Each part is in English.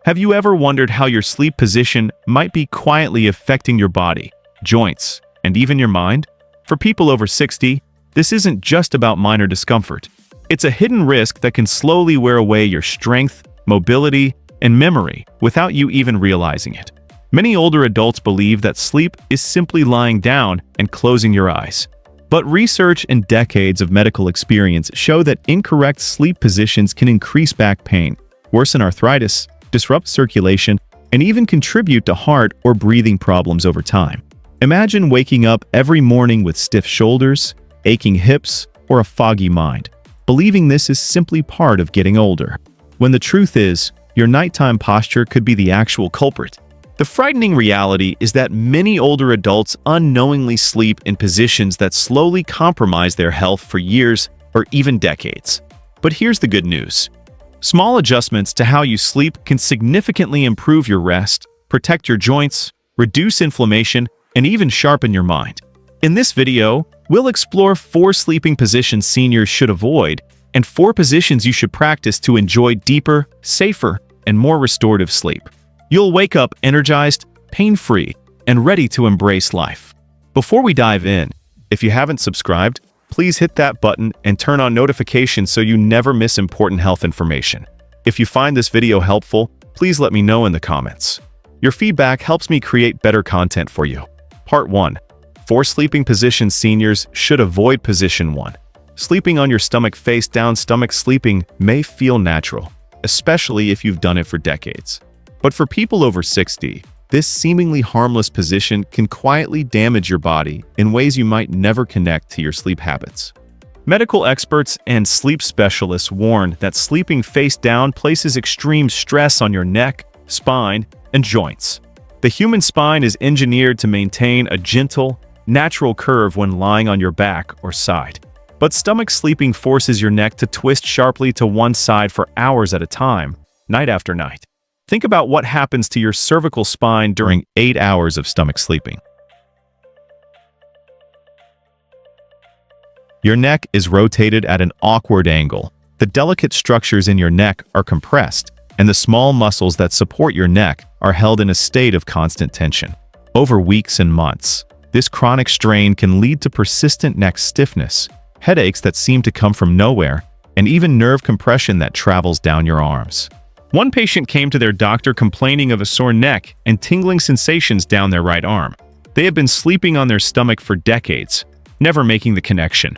Have you ever wondered how your sleep position might be quietly affecting your body, joints, and even your mind? For people over 60, this isn't just about minor discomfort. It's a hidden risk that can slowly wear away your strength, mobility, and memory without you even realizing it. Many older adults believe that sleep is simply lying down and closing your eyes. But research and decades of medical experience show that incorrect sleep positions can increase back pain, worsen arthritis, disrupt circulation, and even contribute to heart or breathing problems over time. Imagine waking up every morning with stiff shoulders, aching hips, or a foggy mind, believing this is simply part of getting older, when the truth is, your nighttime posture could be the actual culprit. The frightening reality is that many older adults unknowingly sleep in positions that slowly compromise their health for years or even decades. But here's the good news. Small adjustments to how you sleep can significantly improve your rest, protect your joints, reduce inflammation, and even sharpen your mind. In this video, we'll explore 4 sleeping positions seniors should avoid and 4 positions you should practice to enjoy deeper, safer, and more restorative sleep. You'll wake up energized, pain-free, and ready to embrace life. Before we dive in, if you haven't subscribed, please hit that button and turn on notifications so you never miss important health information. If you find this video helpful, please let me know in the comments. Your feedback helps me create better content for you. Part 1. 4 sleeping positions seniors should avoid. Position 1. Sleeping on your stomach face down. Stomach sleeping may feel natural, especially if you've done it for decades. But for people over 60, this seemingly harmless position can quietly damage your body in ways you might never connect to your sleep habits. Medical experts and sleep specialists warn that sleeping face down places extreme stress on your neck, spine, and joints. The human spine is engineered to maintain a gentle, natural curve when lying on your back or side. But stomach sleeping forces your neck to twist sharply to one side for hours at a time, night after night. Think about what happens to your cervical spine during 8 hours of stomach sleeping. Your neck is rotated at an awkward angle. The delicate structures in your neck are compressed, and the small muscles that support your neck are held in a state of constant tension. Over weeks and months, this chronic strain can lead to persistent neck stiffness, headaches that seem to come from nowhere, and even nerve compression that travels down your arms. One patient came to their doctor complaining of a sore neck and tingling sensations down their right arm. They had been sleeping on their stomach for decades, never making the connection.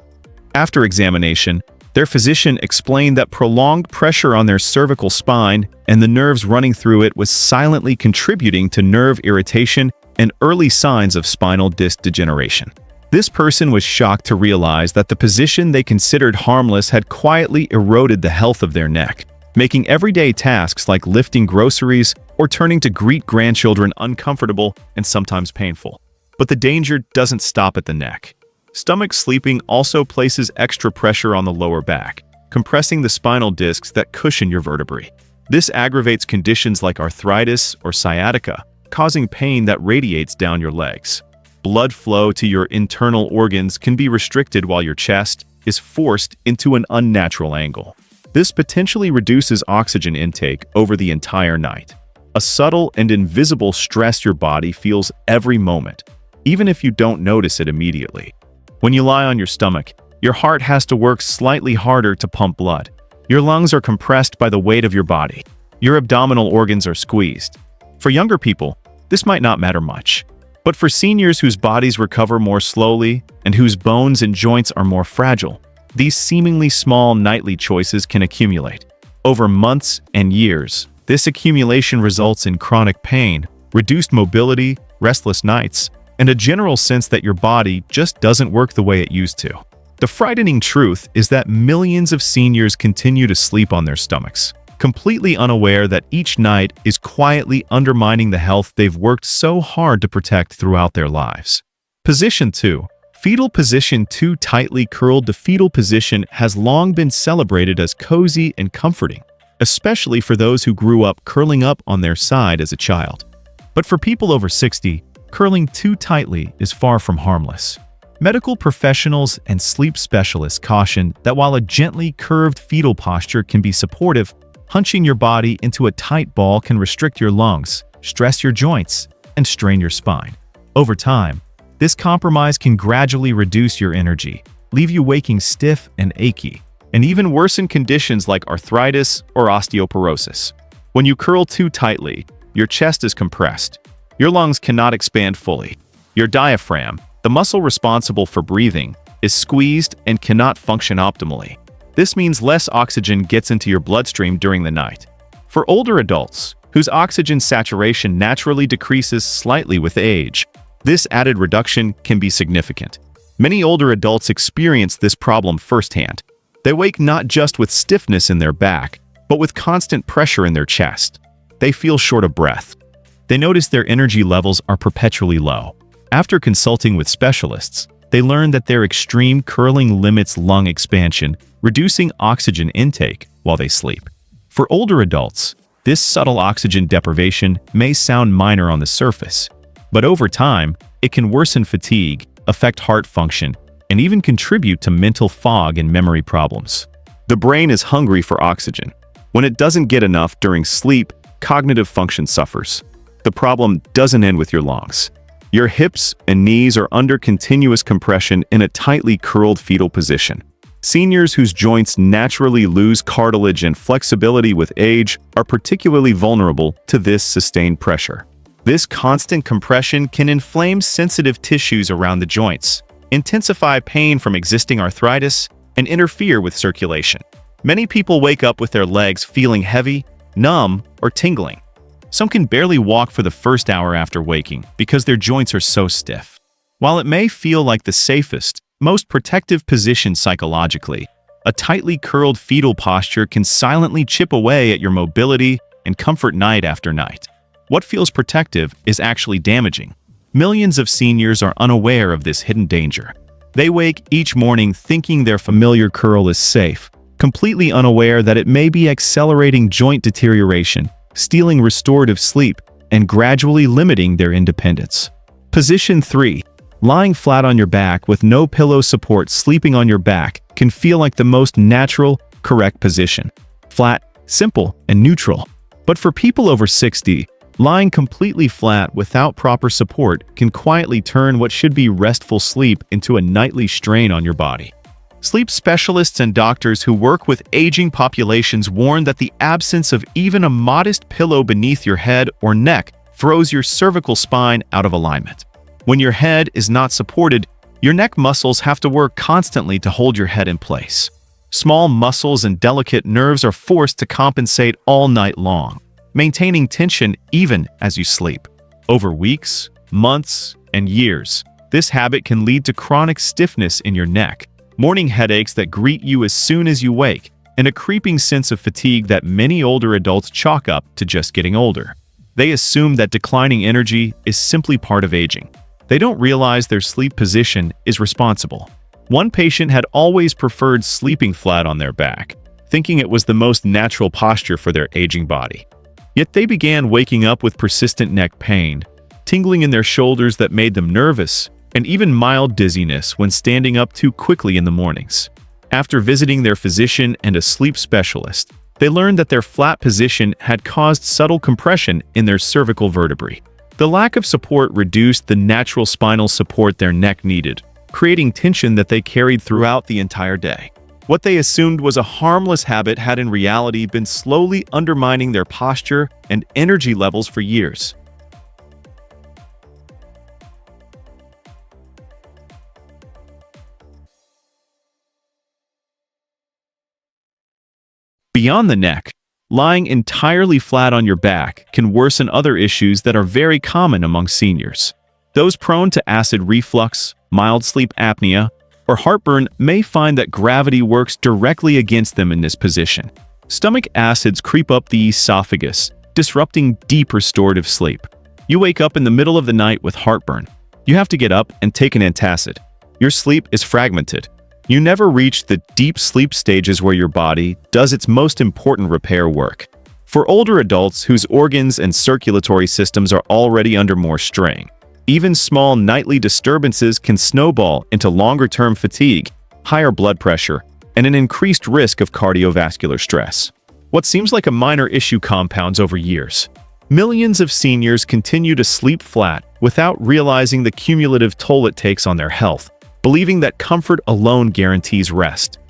After examination, their physician explained that prolonged pressure on their cervical spine and the nerves running through it was silently contributing to nerve irritation and early signs of spinal disc degeneration. This person was shocked to realize that the position they considered harmless had quietly eroded the health of their neck, making everyday tasks like lifting groceries or turning to greet grandchildren uncomfortable and sometimes painful. But the danger doesn't stop at the neck. Stomach sleeping also places extra pressure on the lower back, compressing the spinal discs that cushion your vertebrae. This aggravates conditions like arthritis or sciatica, causing pain that radiates down your legs. Blood flow to your internal organs can be restricted while your chest is forced into an unnatural angle. This potentially reduces oxygen intake over the entire night. A subtle and invisible stress your body feels every moment, even if you don't notice it immediately. When you lie on your stomach, your heart has to work slightly harder to pump blood. Your lungs are compressed by the weight of your body. Your abdominal organs are squeezed. For younger people, this might not matter much. But for seniors whose bodies recover more slowly and whose bones and joints are more fragile, these seemingly small nightly choices can accumulate. Over months and years, this accumulation results in chronic pain, reduced mobility, restless nights, and a general sense that your body just doesn't work the way it used to. The frightening truth is that millions of seniors continue to sleep on their stomachs, completely unaware that each night is quietly undermining the health they've worked so hard to protect throughout their lives. Position 2. Fetal position. Too tightly curled. The fetal position has long been celebrated as cozy and comforting, especially for those who grew up curling up on their side as a child. But for people over 60, curling too tightly is far from harmless. Medical professionals and sleep specialists caution that while a gently curved fetal posture can be supportive, Hunching your body into a tight ball can restrict your lungs, stress your joints, and strain your spine. Over time, this compromise can gradually reduce your energy, leave you waking stiff and achy, and even worsen conditions like arthritis or osteoporosis. When you curl too tightly, your chest is compressed. Your lungs cannot expand fully. Your diaphragm, the muscle responsible for breathing, is squeezed and cannot function optimally. This means less oxygen gets into your bloodstream during the night. For older adults, whose oxygen saturation naturally decreases slightly with age, this added reduction can be significant. Many older adults experience this problem firsthand. They wake not just with stiffness in their back, but with constant pressure in their chest. They feel short of breath. They notice their energy levels are perpetually low. After consulting with specialists, they learn that their extreme curling limits lung expansion, reducing oxygen intake while they sleep. For older adults, this subtle oxygen deprivation may sound minor on the surface, but over time, it can worsen fatigue, affect heart function, and even contribute to mental fog and memory problems. The brain is hungry for oxygen. When it doesn't get enough during sleep, cognitive function suffers. The problem doesn't end with your lungs. Your hips and knees are under continuous compression in a tightly curled fetal position. Seniors whose joints naturally lose cartilage and flexibility with age are particularly vulnerable to this sustained pressure. This constant compression can inflame sensitive tissues around the joints, intensify pain from existing arthritis, and interfere with circulation. Many people wake up with their legs feeling heavy, numb, or tingling. Some can barely walk for the first hour after waking because their joints are so stiff. While it may feel like the safest, most protective position psychologically, a tightly curled fetal posture can silently chip away at your mobility and comfort night after night. What feels protective is actually damaging. Millions of seniors are unaware of this hidden danger. They wake each morning thinking their familiar curl is safe, completely unaware that it may be accelerating joint deterioration, stealing restorative sleep, and gradually limiting their independence. Position 3. Lying flat on your back with no pillow support. Sleeping on your back can feel like the most natural, correct position. Flat, simple, and neutral. But for people over 60, lying completely flat without proper support can quietly turn what should be restful sleep into a nightly strain on your body. Sleep specialists and doctors who work with aging populations warn that the absence of even a modest pillow beneath your head or neck throws your cervical spine out of alignment. When your head is not supported, your neck muscles have to work constantly to hold your head in place. Small muscles and delicate nerves are forced to compensate all night long, maintaining tension even as you sleep. Over weeks, months, and years, this habit can lead to chronic stiffness in your neck, morning headaches that greet you as soon as you wake, and a creeping sense of fatigue that many older adults chalk up to just getting older. They assume that declining energy is simply part of aging. They don't realize their sleep position is responsible. One patient had always preferred sleeping flat on their back, thinking it was the most natural posture for their aging body. Yet they began waking up with persistent neck pain, tingling in their shoulders that made them nervous, and even mild dizziness when standing up too quickly in the mornings. After visiting their physician and a sleep specialist, they learned that their flat position had caused subtle compression in their cervical vertebrae. The lack of support reduced the natural spinal support their neck needed, creating tension that they carried throughout the entire day. What they assumed was a harmless habit had in reality been slowly undermining their posture and energy levels for years. Beyond the neck, lying entirely flat on your back can worsen other issues that are very common among seniors. Those prone to acid reflux, mild sleep apnea, or heartburn may find that gravity works directly against them in this position. Stomach acids creep up the esophagus, disrupting deep restorative sleep. You wake up in the middle of the night with heartburn. You have to get up and take an antacid. Your sleep is fragmented. You never reach the deep sleep stages where your body does its most important repair work. For older adults whose organs and circulatory systems are already under more strain, even small nightly disturbances can snowball into longer-term fatigue, higher blood pressure, and an increased risk of cardiovascular stress. What seems like a minor issue compounds over years. Millions of seniors continue to sleep flat without realizing the cumulative toll it takes on their health, believing that comfort alone guarantees rest.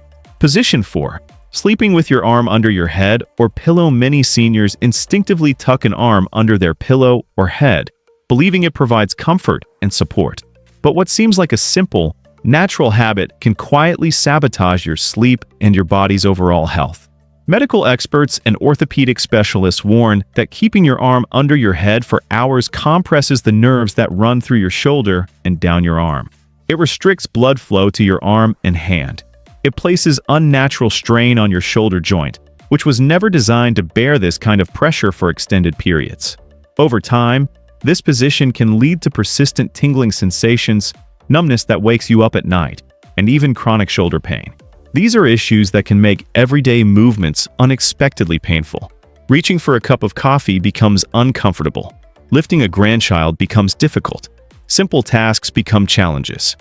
Position 4. Sleeping with your arm under your head or pillow. Many seniors instinctively tuck an arm under their pillow or head, believing it provides comfort and support. But what seems like a simple, natural habit can quietly sabotage your sleep and your body's overall health. Medical experts and orthopedic specialists warn that keeping your arm under your head for hours compresses the nerves that run through your shoulder and down your arm. It restricts blood flow to your arm and hand. It places unnatural strain on your shoulder joint, which was never designed to bear this kind of pressure for extended periods. Over time, this position can lead to persistent tingling sensations, numbness that wakes you up at night, and even chronic shoulder pain. These are issues that can make everyday movements unexpectedly painful. Reaching for a cup of coffee becomes uncomfortable. Lifting a grandchild becomes difficult. Simple tasks become challenges.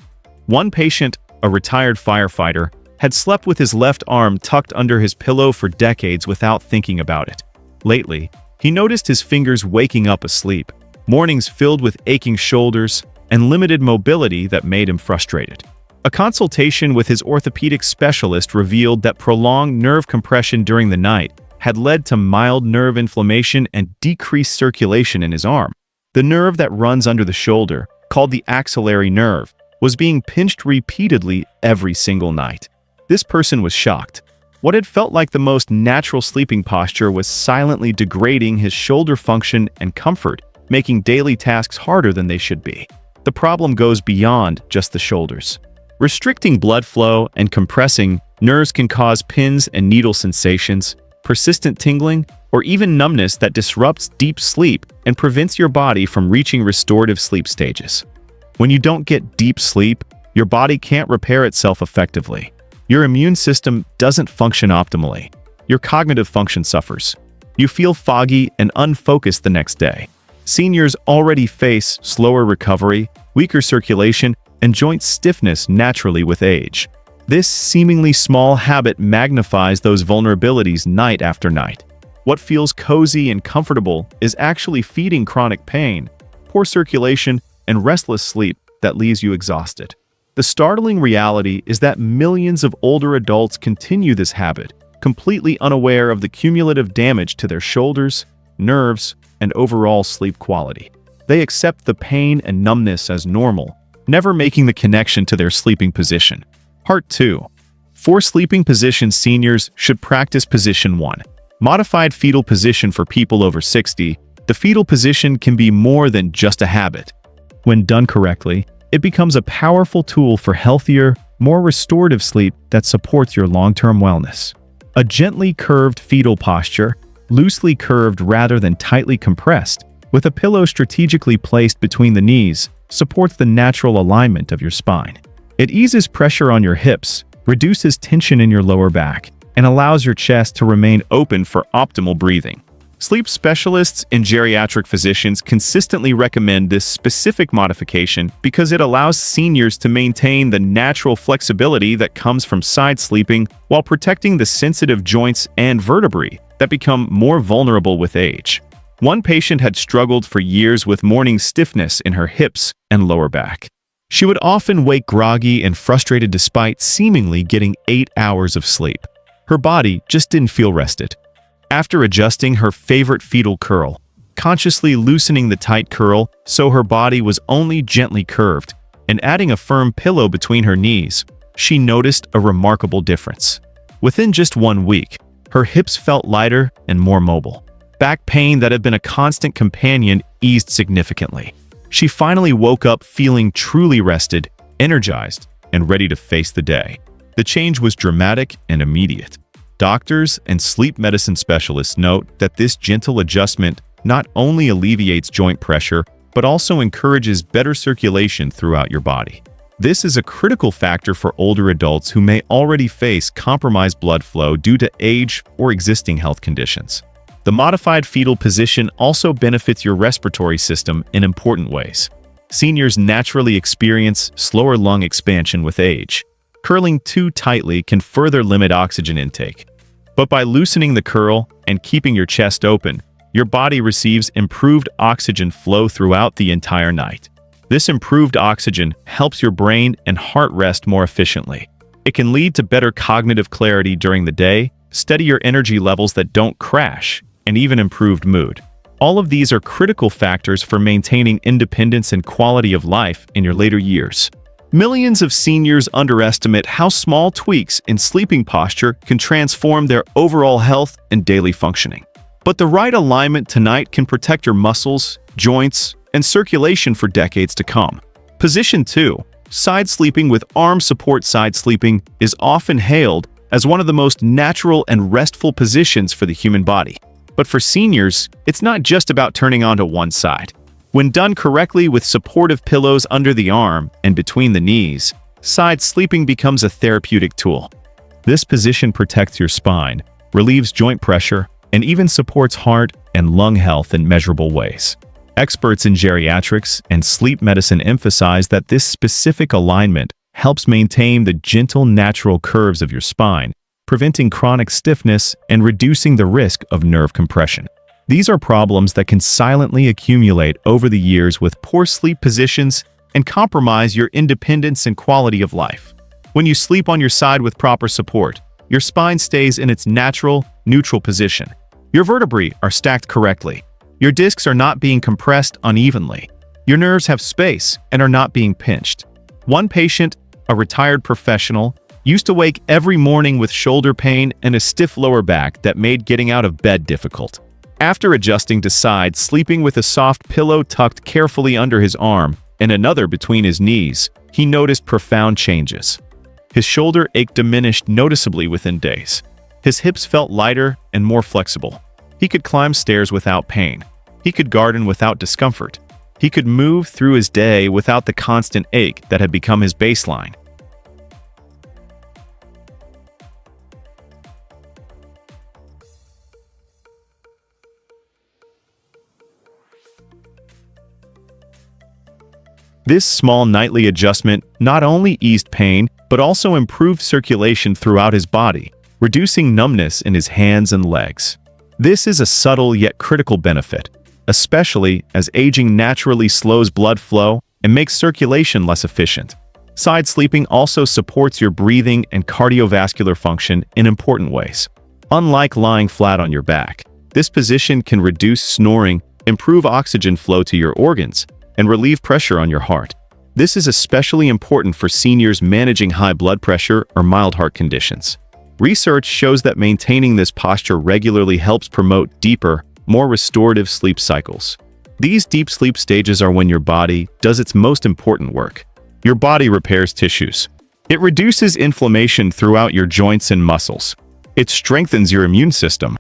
One patient, a retired firefighter, had slept with his left arm tucked under his pillow for decades without thinking about it. Lately, he noticed his fingers waking up asleep, mornings filled with aching shoulders, and limited mobility that made him frustrated. A consultation with his orthopedic specialist revealed that prolonged nerve compression during the night had led to mild nerve inflammation and decreased circulation in his arm. The nerve that runs under the shoulder, called the axillary nerve, was being pinched repeatedly every single night. This person was shocked. What had felt like the most natural sleeping posture was silently degrading his shoulder function and comfort, making daily tasks harder than they should be. The problem goes beyond just the shoulders. Restricting blood flow and compressing nerves can cause pins and needle sensations, persistent tingling, or even numbness that disrupts deep sleep and prevents your body from reaching restorative sleep stages. When you don't get deep sleep, your body can't repair itself effectively. Your immune system doesn't function optimally. Your cognitive function suffers. You feel foggy and unfocused the next day. Seniors already face slower recovery, weaker circulation, and joint stiffness naturally with age. This seemingly small habit magnifies those vulnerabilities night after night. What feels cozy and comfortable is actually feeding chronic pain, poor circulation, and restless sleep that leaves you exhausted. The startling reality is that millions of older adults continue this habit, completely unaware of the cumulative damage to their shoulders, nerves, and overall sleep quality. They accept the pain and numbness as normal, never making the connection to their sleeping position. Part 2. 4 sleeping positions seniors should practice. Position 1. Modified fetal position for people over 60. The fetal position can be more than just a habit. When done correctly, it becomes a powerful tool for healthier, more restorative sleep that supports your long-term wellness. A gently curved fetal posture, loosely curved rather than tightly compressed, with a pillow strategically placed between the knees, supports the natural alignment of your spine. It eases pressure on your hips, reduces tension in your lower back, and allows your chest to remain open for optimal breathing. Sleep specialists and geriatric physicians consistently recommend this specific modification because it allows seniors to maintain the natural flexibility that comes from side sleeping while protecting the sensitive joints and vertebrae that become more vulnerable with age. One patient had struggled for years with morning stiffness in her hips and lower back. She would often wake groggy and frustrated despite seemingly getting 8 hours of sleep. Her body just didn't feel rested. After adjusting her favorite fetal curl, consciously loosening the tight curl so her body was only gently curved, and adding a firm pillow between her knees, she noticed a remarkable difference. Within just 1 week, her hips felt lighter and more mobile. Back pain that had been a constant companion eased significantly. She finally woke up feeling truly rested, energized, and ready to face the day. The change was dramatic and immediate. Doctors and sleep medicine specialists note that this gentle adjustment not only alleviates joint pressure, but also encourages better circulation throughout your body. This is a critical factor for older adults who may already face compromised blood flow due to age or existing health conditions. The modified fetal position also benefits your respiratory system in important ways. Seniors naturally experience slower lung expansion with age. Curling too tightly can further limit oxygen intake. But by loosening the curl and keeping your chest open, your body receives improved oxygen flow throughout the entire night. This improved oxygen helps your brain and heart rest more efficiently. It can lead to better cognitive clarity during the day, steadier energy levels that don't crash, and even improved mood. All of these are critical factors for maintaining independence and quality of life in your later years. Millions of seniors underestimate how small tweaks in sleeping posture can transform their overall health and daily functioning. But the right alignment tonight can protect your muscles, joints, and circulation for decades to come. Position 2. Side sleeping with arm support. Side sleeping is often hailed as one of the most natural and restful positions for the human body. But for seniors, it's not just about turning onto one side. When done correctly with supportive pillows under the arm and between the knees, side sleeping becomes a therapeutic tool. This position protects your spine, relieves joint pressure, and even supports heart and lung health in measurable ways. Experts in geriatrics and sleep medicine emphasize that this specific alignment helps maintain the gentle, natural curves of your spine, preventing chronic stiffness and reducing the risk of nerve compression. These are problems that can silently accumulate over the years with poor sleep positions and compromise your independence and quality of life. When you sleep on your side with proper support, your spine stays in its natural, neutral position. Your vertebrae are stacked correctly. Your discs are not being compressed unevenly. Your nerves have space and are not being pinched. One patient, a retired professional, used to wake every morning with shoulder pain and a stiff lower back that made getting out of bed difficult. After adjusting to side sleeping with a soft pillow tucked carefully under his arm and another between his knees, he noticed profound changes. His shoulder ache diminished noticeably within days. His hips felt lighter and more flexible. He could climb stairs without pain. He could garden without discomfort. He could move through his day without the constant ache that had become his baseline. This small nightly adjustment not only eased pain, but also improved circulation throughout his body, reducing numbness in his hands and legs. This is a subtle yet critical benefit, especially as aging naturally slows blood flow and makes circulation less efficient. Side sleeping also supports your breathing and cardiovascular function in important ways. Unlike lying flat on your back, this position can reduce snoring, improve oxygen flow to your organs, and relieve pressure on your heart. This is especially important for seniors managing high blood pressure or mild heart conditions. Research shows that maintaining this posture regularly helps promote deeper, more restorative sleep cycles. These deep sleep stages are when your body does its most important work. Your body repairs tissues. It reduces inflammation throughout your joints and muscles. It strengthens your immune system.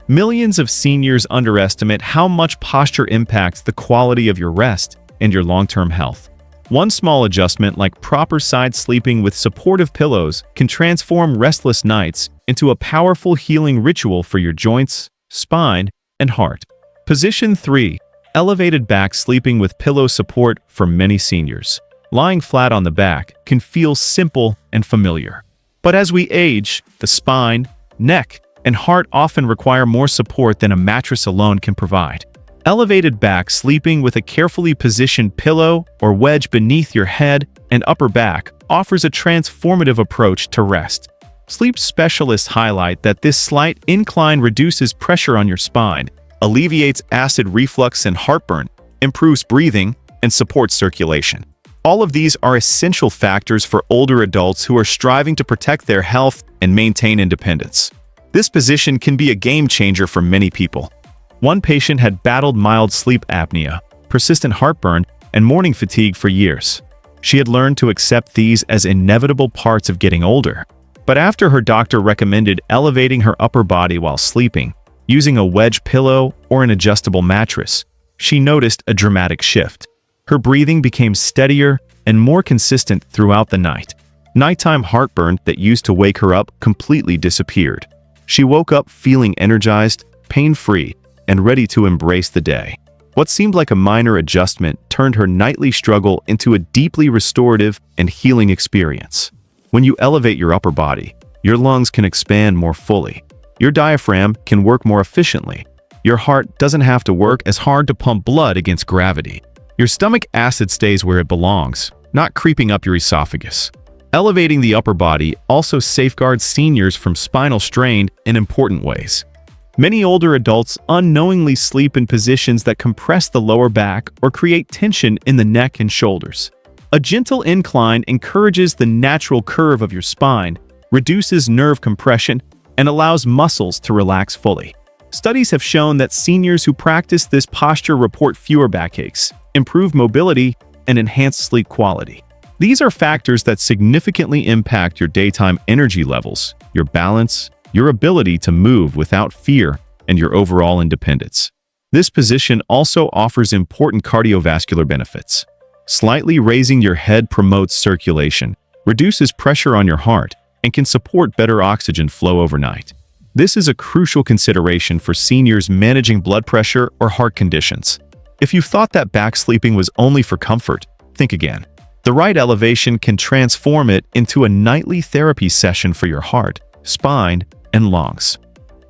Millions of seniors underestimate how much posture impacts the quality of your rest and your long-term health. One small adjustment like proper side sleeping with supportive pillows can transform restless nights into a powerful healing ritual for your joints, spine, and heart. Position 3. Elevated back sleeping with pillow support. For many seniors, lying flat on the back can feel simple and familiar. But as we age, the spine, neck, and heart often require more support than a mattress alone can provide. Elevated back sleeping with a carefully positioned pillow or wedge beneath your head and upper back offers a transformative approach to rest. Sleep specialists highlight that this slight incline reduces pressure on your spine, alleviates acid reflux and heartburn, improves breathing, and supports circulation. All of these are essential factors for older adults who are striving to protect their health and maintain independence. This position can be a game changer for many people. One patient had battled mild sleep apnea, persistent heartburn, and morning fatigue for years. She had learned to accept these as inevitable parts of getting older. But after her doctor recommended elevating her upper body while sleeping, using a wedge pillow or an adjustable mattress, she noticed a dramatic shift. Her breathing became steadier and more consistent throughout the night. Nighttime heartburn that used to wake her up completely disappeared. She woke up feeling energized, pain-free, and ready to embrace the day. What seemed like a minor adjustment turned her nightly struggle into a deeply restorative and healing experience. When you elevate your upper body, your lungs can expand more fully. Your diaphragm can work more efficiently. Your heart doesn't have to work as hard to pump blood against gravity. Your stomach acid stays where it belongs, not creeping up your esophagus. Elevating the upper body also safeguards seniors from spinal strain in important ways. Many older adults unknowingly sleep in positions that compress the lower back or create tension in the neck and shoulders. A gentle incline encourages the natural curve of your spine, reduces nerve compression, and allows muscles to relax fully. Studies have shown that seniors who practice this posture report fewer backaches, improved mobility, and enhanced sleep quality. These are factors that significantly impact your daytime energy levels, your balance, your ability to move without fear, and your overall independence. This position also offers important cardiovascular benefits. Slightly raising your head promotes circulation, reduces pressure on your heart, and can support better oxygen flow overnight. This is a crucial consideration for seniors managing blood pressure or heart conditions. If you thought that back sleeping was only for comfort, think again. The right elevation can transform it into a nightly therapy session for your heart, spine, and lungs.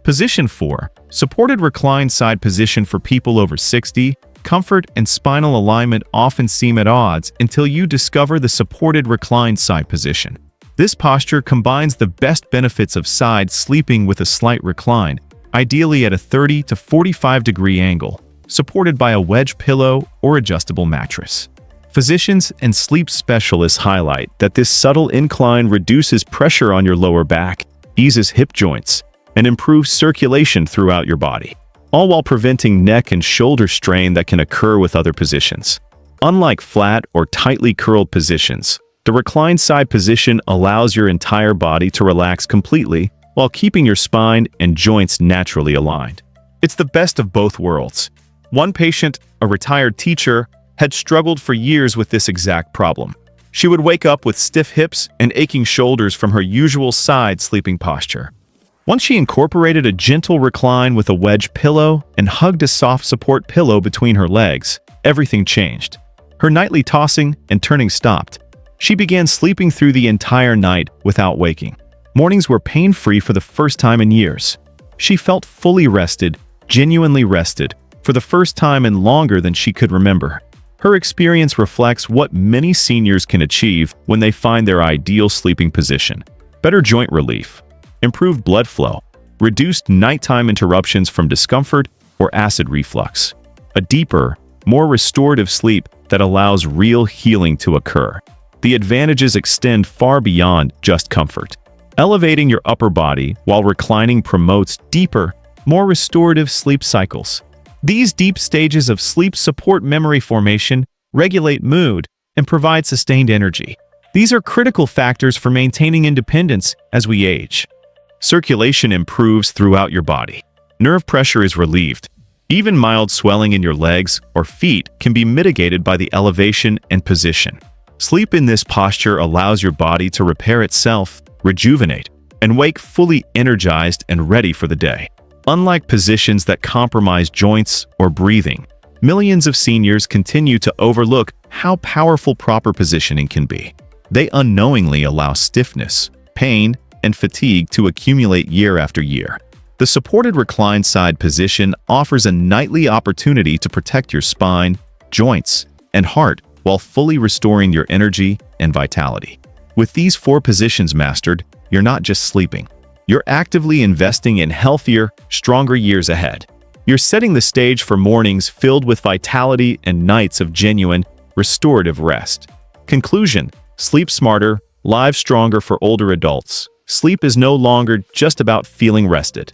Position 4. Supported reclined side position for people over 60. Comfort and spinal alignment often seem at odds until you discover the supported reclined side position. This posture combines the best benefits of side sleeping with a slight recline, ideally at a 30 to 45 degree angle, supported by a wedge pillow or adjustable mattress. Physicians and sleep specialists highlight that this subtle incline reduces pressure on your lower back, eases hip joints, and improves circulation throughout your body, all while preventing neck and shoulder strain that can occur with other positions. Unlike flat or tightly curled positions, the reclined side position allows your entire body to relax completely while keeping your spine and joints naturally aligned. It's the best of both worlds. One patient, a retired teacher, had struggled for years with this exact problem. She would wake up with stiff hips and aching shoulders from her usual side sleeping posture. Once she incorporated a gentle recline with a wedge pillow and hugged a soft support pillow between her legs, everything changed. Her nightly tossing and turning stopped. She began sleeping through the entire night without waking. Mornings were pain-free for the first time in years. She felt fully rested, genuinely rested, for the first time in longer than she could remember. Her experience reflects what many seniors can achieve when they find their ideal sleeping position. Better joint relief, improved blood flow, reduced nighttime interruptions from discomfort or acid reflux, a deeper, more restorative sleep that allows real healing to occur. The advantages extend far beyond just comfort. Elevating your upper body while reclining promotes deeper, more restorative sleep cycles. These deep stages of sleep support memory formation, regulate mood, and provide sustained energy. These are critical factors for maintaining independence as we age. Circulation improves throughout your body. Nerve pressure is relieved. Even mild swelling in your legs or feet can be mitigated by the elevation and position. Sleep in this posture allows your body to repair itself, rejuvenate, and wake fully energized and ready for the day. Unlike positions that compromise joints or breathing, millions of seniors continue to overlook how powerful proper positioning can be. They unknowingly allow stiffness, pain, and fatigue to accumulate year after year. The supported reclined side position offers a nightly opportunity to protect your spine, joints, and heart while fully restoring your energy and vitality. With these 4 positions mastered, you're not just sleeping. You're actively investing in healthier, stronger years ahead. You're setting the stage for mornings filled with vitality and nights of genuine, restorative rest. Conclusion: sleep smarter, live stronger for older adults. Sleep is no longer just about feeling rested.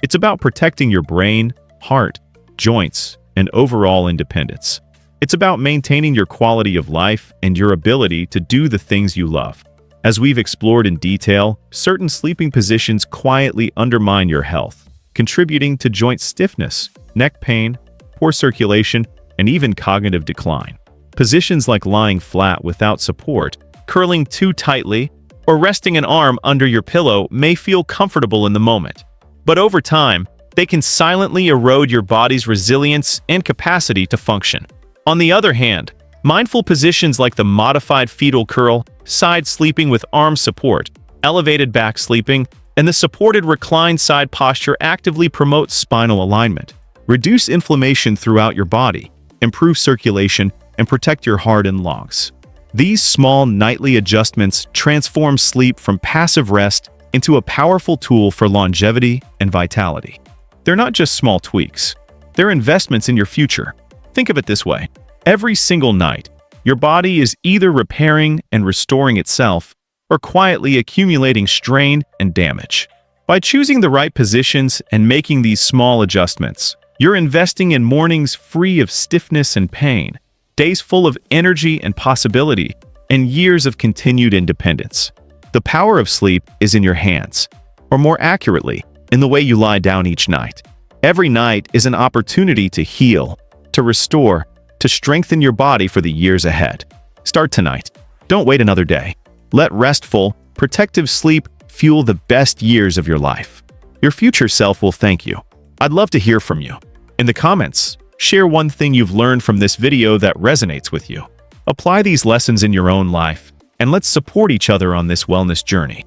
It's about protecting your brain, heart, joints, and overall independence. It's about maintaining your quality of life and your ability to do the things you love. As we've explored in detail, certain sleeping positions quietly undermine your health, contributing to joint stiffness, neck pain, poor circulation, and even cognitive decline. Positions like lying flat without support, curling too tightly, or resting an arm under your pillow may feel comfortable in the moment. But over time, they can silently erode your body's resilience and capacity to function. On the other hand, mindful positions like the modified fetal curl, side sleeping with arm support, elevated back sleeping, And the supported reclined side posture actively promotes spinal alignment, reduce inflammation throughout your body, improve circulation, and protect your heart and lungs. These small nightly adjustments transform sleep from passive rest into a powerful tool for longevity and vitality. They're not just small tweaks. They're investments in your future. Think of it this way. Every single night, your body is either repairing and restoring itself or quietly accumulating strain and damage. By choosing the right positions and making these small adjustments, you're investing in mornings free of stiffness and pain, days full of energy and possibility, and years of continued independence. The power of sleep is in your hands, or more accurately, in the way you lie down each night. Every night is an opportunity to heal, to restore, to strengthen your body for the years ahead. Start tonight. Don't wait another day. Let restful, protective sleep fuel the best years of your life. Your future self will thank you. I'd love to hear from you. In the comments, share one thing you've learned from this video that resonates with you. Apply these lessons in your own life, and let's support each other on this wellness journey.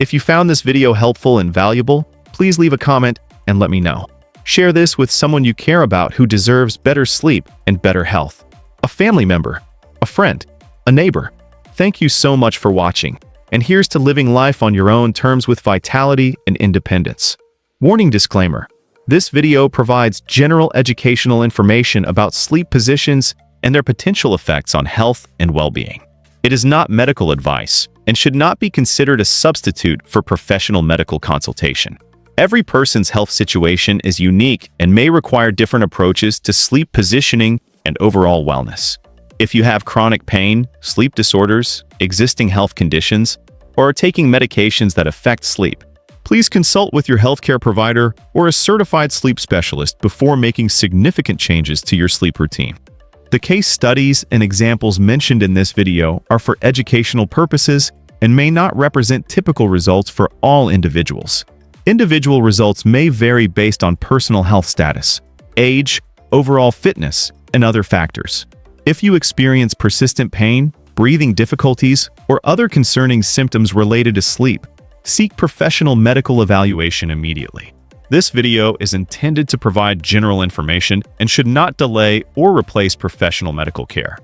If you found this video helpful and valuable, please leave a comment and let me know. Share this with someone you care about who deserves better sleep and better health. A family member, a friend, a neighbor. Thank you so much for watching, and here's to living life on your own terms with vitality and independence. Warning disclaimer. This video provides general educational information about sleep positions and their potential effects on health and well-being. It is not medical advice and should not be considered a substitute for professional medical consultation. Every person's health situation is unique and may require different approaches to sleep positioning and overall wellness. If you have chronic pain, sleep disorders, existing health conditions, or are taking medications that affect sleep, please consult with your healthcare provider or a certified sleep specialist before making significant changes to your sleep routine. The case studies and examples mentioned in this video are for educational purposes and may not represent typical results for all individuals. Individual results may vary based on personal health status, age, overall fitness, and other factors. If you experience persistent pain, breathing difficulties, or other concerning symptoms related to sleep, seek professional medical evaluation immediately. This video is intended to provide general information and should not delay or replace professional medical care.